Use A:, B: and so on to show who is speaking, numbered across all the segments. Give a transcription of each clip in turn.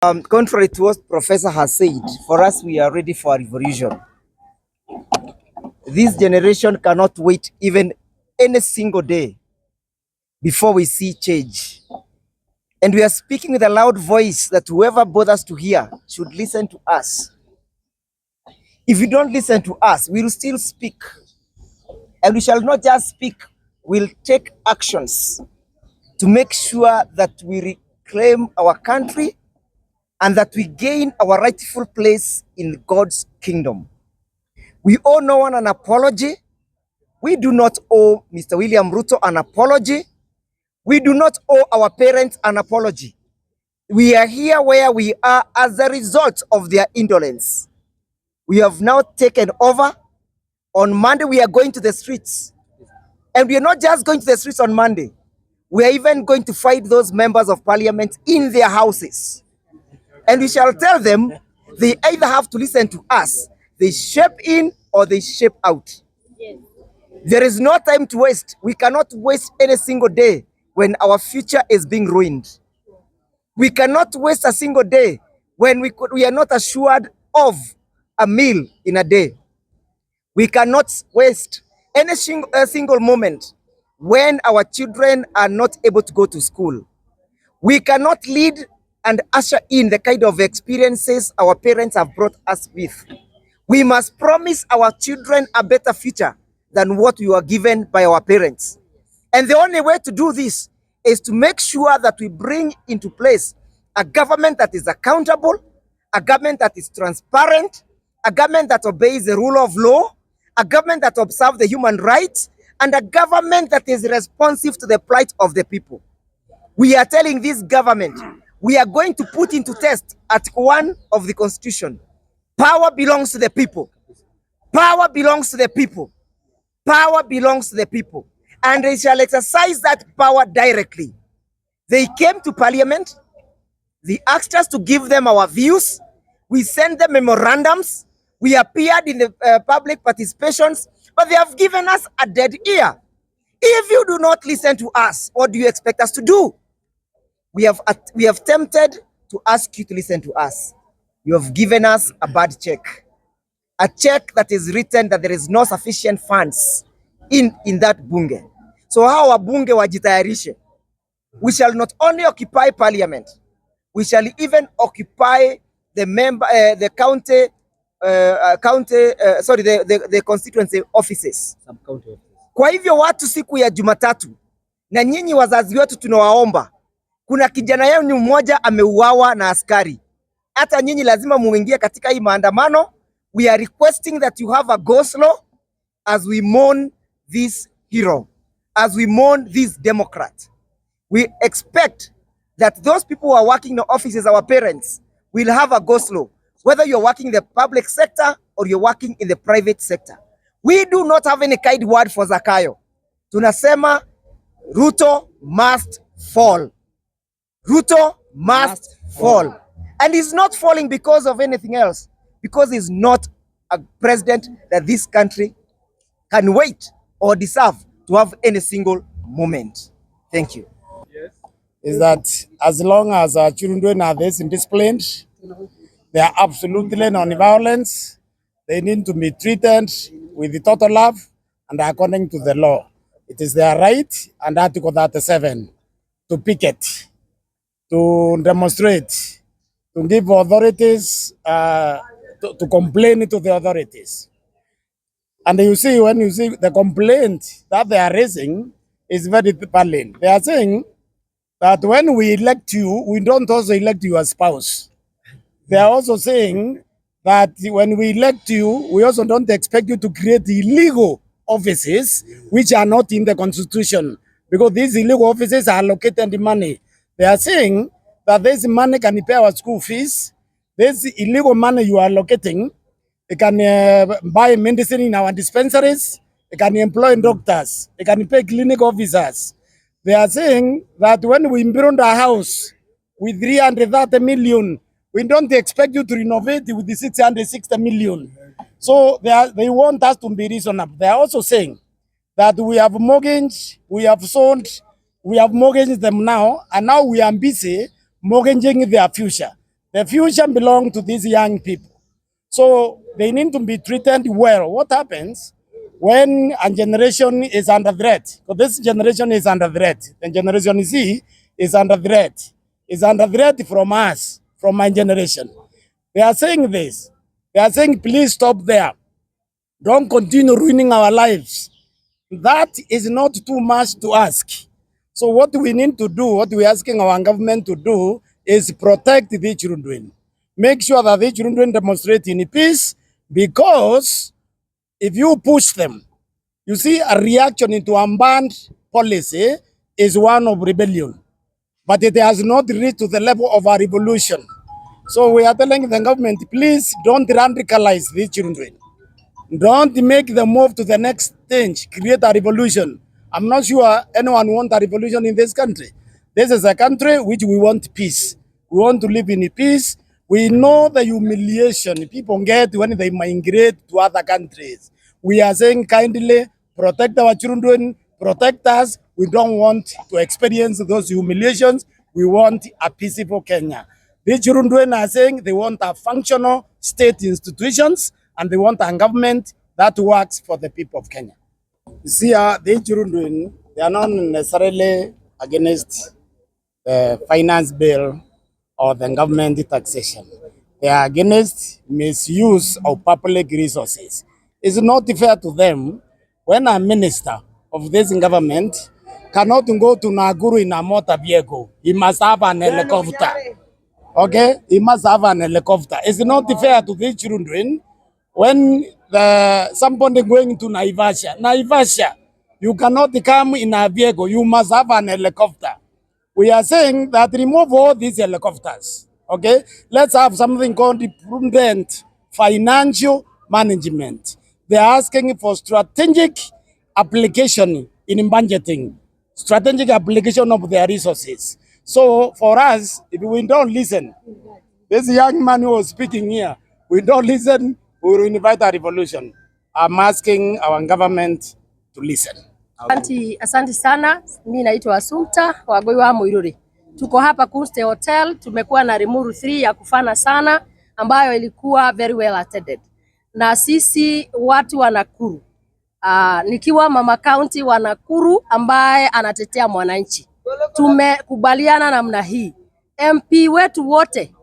A: Contrary to what Professor has said, for us, we are ready for a revolution. This generation cannot wait even any single day before we see change. And we are speaking with a loud voice that whoever bothers to hear should listen to us. If you don't listen to us, we will still speak. And we shall not just speak, we'll take actions to make sure that we reclaim our country and that we gain our rightful place in God's kingdom. We owe no one an apology. We do not owe Mr. William Ruto an apology. We do not owe our parents an apology. We are here where we are as a result of their indolence. We have now taken over. On Monday, we are going to the streets. And we are not just going to the streets on Monday. We are even going to fight those members of parliament in their houses. And we shall tell them they either have to listen to us, they shape in or they shape out. Yes. There is no time to waste. We cannot waste any single day when our future is being ruined. We cannot waste a single day when we are not assured of a meal in a day. We cannot waste any single moment when our children are not able to go to school. We cannot lead and usher in the kind of experiences our parents have brought us with. We must promise our children a better future than what we were given by our parents. And the only way to do this is to make sure that we bring into place a government that is accountable, a government that is transparent, a government that obeys the rule of law, a government that observes the human rights, and a government that is responsive to the plight of the people. We are telling this government, we are going to put into test Article 1 of the Constitution. Power belongs to the people. Power belongs to the people. Power belongs to the people. And they shall exercise that power directly. They came to Parliament. They asked us to give them our views. We sent them memorandums. We appeared in the public participations, but they have given us a dead ear. If you do not listen to us, what do you expect us to do? We have tempted to ask you to listen to us. You have given us a bad check. A check that is written that there is no sufficient funds in that bunge. So how a bunge wajitayarishe? We shall not only occupy parliament, we shall even occupy the constituency offices. Kwa hivyo watu siku ya Jumatatu, na nyinyi wazazi wetu tunawaomba, kuna kijana yenu mmoja ameuawa na askari. Hata nyinyi lazima muingie katika hii maandamano. We are requesting that you have a go-slow as we mourn this hero, as we mourn this Democrat. We expect that those people who are working in the offices, our parents, will have a go-slow, whether you're working in the public sector or you're working in the private sector. We do not have any kind word for Zakayo. Tunasema Ruto must fall. Ruto must fall. And he's not falling because of anything else, because he's not a president that this country can wait or deserve to have any single moment. Thank you.
B: Yes. Is that as long as our children are this disciplined, they are absolutely non-violence, they need to be treated with the total love and according to the law. It is their right under Article 37 to picket, to demonstrate, to give authorities, to complain to the authorities. And you see, when you see the complaint that they are raising is very valid. They are saying that when we elect you, we don't also elect you as spouse. They are also saying that when we elect you, we also don't expect you to create illegal offices which are not in the Constitution, because these illegal offices are allocated the money. They are saying that this money can pay our school fees. This illegal money you are allocating, it can buy medicine in our dispensaries, it can employ doctors, it can pay clinic officers. They are saying that when we build a house with 330 million, we don't expect you to renovate it with the 660 million. So they want us to be reasonable. They are also saying that we have mortgaged, we have sold, we have mortgaged them now, and now we are busy mortgaging their future. The future belongs to these young people. So they need to be treated well. What happens when a generation is under threat? Because this generation is under threat. The generation Z is under threat. Is under threat from us, from my generation. They are saying this. They are saying, please stop there. Don't continue ruining our lives. That is not too much to ask. So what we need to do, what we're asking our government to do, is protect the children. Make sure that the children demonstrate in peace, because if you push them, you see, a reaction into unbanned policy is one of rebellion, but it has not reached to the level of a revolution. So we are telling the government, please don't radicalize the children. Don't make them move to the next stage, create a revolution. I'm not sure anyone wants a revolution in this country. This is a country which we want peace. We want to live in peace. We know the humiliation people get when they migrate to other countries. We are saying kindly, protect our children, protect us. We don't want to experience those humiliations. We want a peaceful Kenya. The children are saying they want a functional state institutions, and they want a government that works for the people of Kenya. You see, the children, they are not necessarily against the finance bill or the government taxation. They are against misuse of public resources. It's not fair to them when a minister of this government cannot go to Nakuru in a motor vehicle. He must have an helicopter. Okay? He must have an helicopter. It's not fair to these children when somebody going to Naivasha, you cannot come in a vehicle. You must have an helicopter. We are saying that remove all these helicopters. Okay, let's have something called the prudent financial management. They are asking for strategic application in budgeting, strategic application of their resources. So for us, if we don't listen, this young man who was speaking here, we don't listen, we will invite a revolution. I'm asking our government to listen.
C: Asante sana. Mimi naitwa Assumpta Wagoi wa Muiruri. Tuko hapa Kunste Hotel, tumekuwa na Limuru 3 ya kufana sana ambayo ilikuwa very well attended. Na sisi watu wa Nakuru, nikiwa mama county wa Nakuru ambaye anatetea mwananchi, tumekubaliana namna hii. MP wetu wote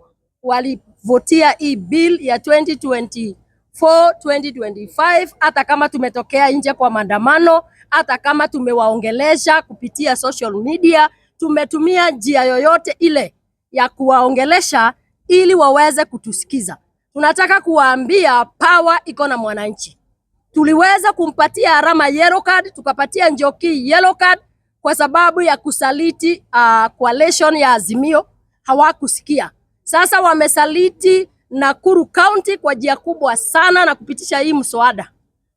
C: walivotia hii bill ya 2024-2025, hata kama tumetokea nje kwa maandamano, hata kama tumewaongelesha kupitia social media, tumetumia njia yoyote ile ya kuwaongelesha ili waweze kutusikiza. Tunataka kuwaambia power iko na mwananchi. Tuliweza kumpatia Arama yellow card, tukapatia Njoki yellow card kwa sababu ya kusaliti coalition ya Azimio, hawakusikia. Sasa wamesaliti Nakuru County kwa njia kubwa sana na kupitisha hii mswada.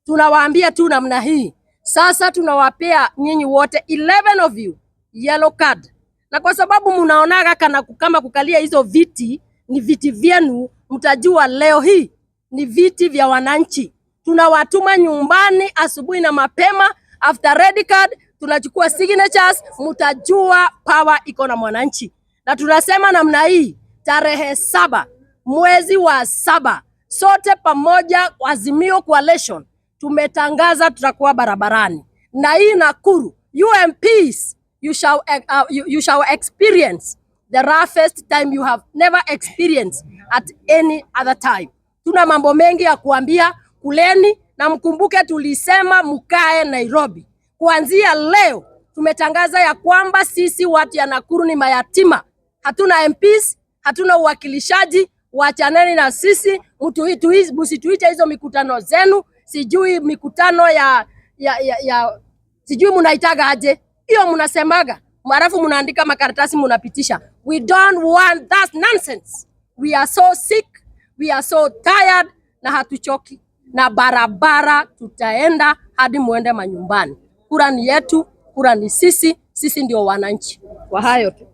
C: Tunawaambia tu namna hii. Sasa tunawapea nyinyi wote 11 of you yellow card. Na kwa sababu mnaonaga kama kukalia hizo viti ni viti vyenu, mtajua leo hii ni viti vya wananchi. Tunawatuma nyumbani asubuhi na mapema, after red card tunachukua signatures, mtajua power iko na mwananchi. Na tunasema namna hii, tarehe 7 mwezi wa 7, sote pamoja Azimio Coalition tumetangaza tutakuwa barabarani. Na hii Nakuru, UMPs, you shall experience the roughest time you have never experienced at any other time. Tuna mambo mengi ya kuambia, kuleni na mkumbuke tulisema mkae Nairobi. Kuanzia leo tumetangaza ya kwamba sisi watu ya Nakuru ni mayatima. Hatuna MPs, hatuna uwakilishaji, wachaneni na sisi, msituite hizo mikutano zenu, sijui mikutano ya sijui munaitaga aje. Hiyo mnasemaga, marafu mnaandika makaratasi mnapitisha. We don't want that nonsense. We are so sick, we are so tired, na hatuchoki. Na barabara tutaenda hadi muende manyumbani. Kura ni yetu, kura ni sisi, sisi ndio wananchi. Kwa hayo tu.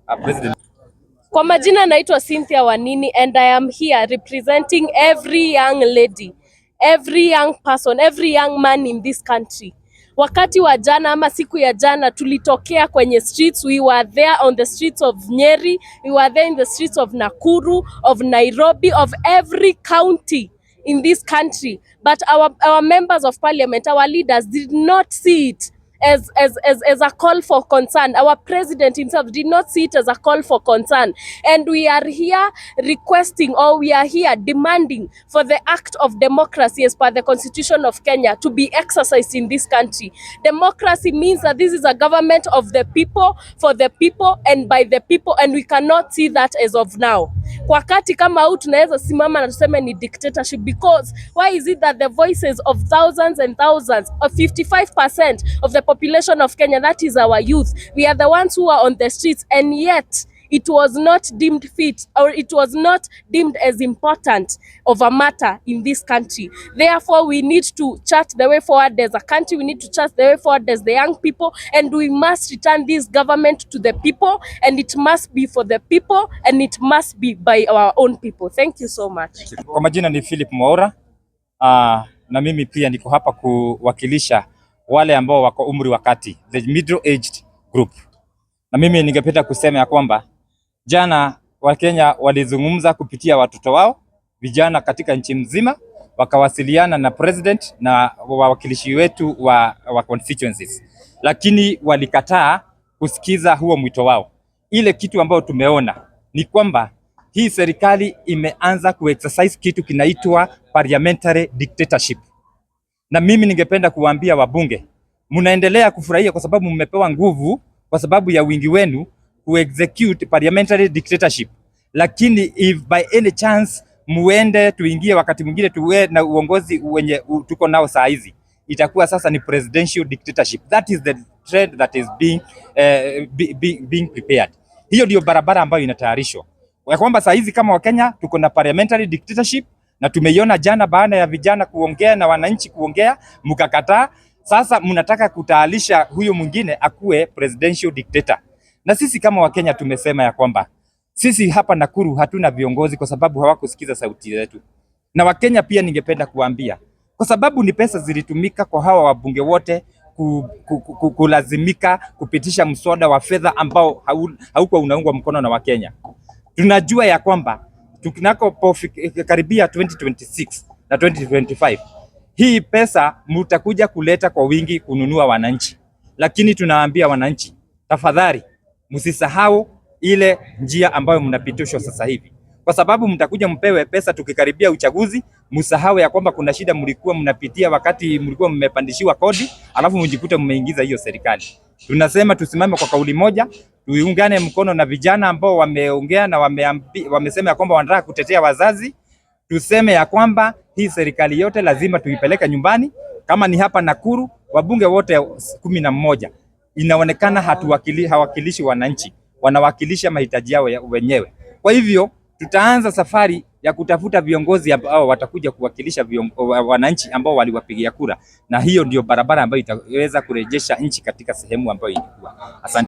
D: Kwa majina naitwa Cynthia Wanini, and I am here representing every young lady, every young person, every young man in this country. Wakati wa jana ama siku ya jana tulitokea kwenye streets, we were there on the streets of Nyeri, we were there in the streets of Nakuru, of Nairobi, of every county in this country. But our members of parliament, our leaders did not see it as a call for concern. Our president himself did not see it as a call for concern. And we are here requesting, or we are here demanding for the act of democracy as per the Constitution of Kenya to be exercised in this country. Democracy means that this is a government of the people, for the people, and by the people, and we cannot see that as of now. Kwa wakati kama huu tunaweza simama na tuseme ni dictatorship, because why is it that the voices of thousands and thousands, of 55% of the population of Kenya, that is our youth, we are the ones who are on the streets, and yet it was not deemed fit, or it was not deemed as important of a matter in this country. Therefore, we need to chart the way forward as a country, we need to chart the way forward as the young people, and we must return this government to the people, and it must be for the people, and it must be by our own people. Thank you so much.
E: Kwa majina ni Philip Mwaura, na mimi pia niko hapa kuwakilisha wale ambao wako umri wa kati, the middle aged group. Na mimi ningependa kusema ya kwamba jana Wakenya walizungumza kupitia watoto wao vijana katika nchi mzima, wakawasiliana na president na wawakilishi wetu wa constituencies, lakini walikataa kusikiza huo mwito wao. Ile kitu ambayo tumeona ni kwamba hii serikali imeanza kuexercise kitu kinaitwa parliamentary dictatorship. Na mimi ningependa kuwaambia wabunge, mnaendelea kufurahia kwa sababu mmepewa nguvu kwa sababu ya wingi wenu execute parliamentary dictatorship, lakini if by any chance muende tuingie wakati mwingine tuwe na uongozi wenye tuko nao saa hizi, itakuwa sasa ni presidential dictatorship. That is the trend that is being prepared. Hiyo ndio barabara ambayo inatayarishwa, kwa kwamba saa hizi kama Wakenya tuko na parliamentary dictatorship, na tumeiona jana baada ya vijana kuongea na wananchi kuongea mkakataa. Sasa mnataka kutaalisha huyo mwingine akuwe presidential dictator. Na sisi kama Wakenya tumesema ya kwamba sisi hapa Nakuru hatuna viongozi kwa sababu hawakusikiza sauti zetu. Na Wakenya pia ningependa kuambia, kwa sababu ni pesa zilitumika kwa hawa wabunge wote kulazimika kupitisha mswada wa fedha ambao haukuwa unaungwa mkono na Wakenya. Tunajua ya kwamba karibia 2026 na 2025 hii pesa mutakuja kuleta kwa wingi kununua wananchi, lakini tunawaambia wananchi, tafadhali msisahau ile njia ambayo mnapitishwa sasa hivi, kwa sababu mtakuja mpewe pesa tukikaribia uchaguzi, msahau ya kwamba kuna shida mlikuwa mnapitia wakati mlikuwa mmepandishiwa kodi, alafu mjikute mmeingiza hiyo serikali. Tunasema tusimame kwa kauli moja, tuungane mkono na vijana ambao wameongea na wamesema ya kwamba wanataka kutetea wazazi. Tuseme ya kwamba hii serikali yote lazima tuipeleke nyumbani. Kama ni hapa Nakuru, wabunge wote 11 inaonekana hawakilishi wananchi, wanawakilisha mahitaji yao wenyewe. Kwa hivyo tutaanza safari ya kutafuta viongozi ambao watakuja kuwakilisha wananchi ambao waliwapigia kura, na hiyo ndio barabara ambayo itaweza kurejesha nchi katika sehemu ambayo ilikuwa. Asante.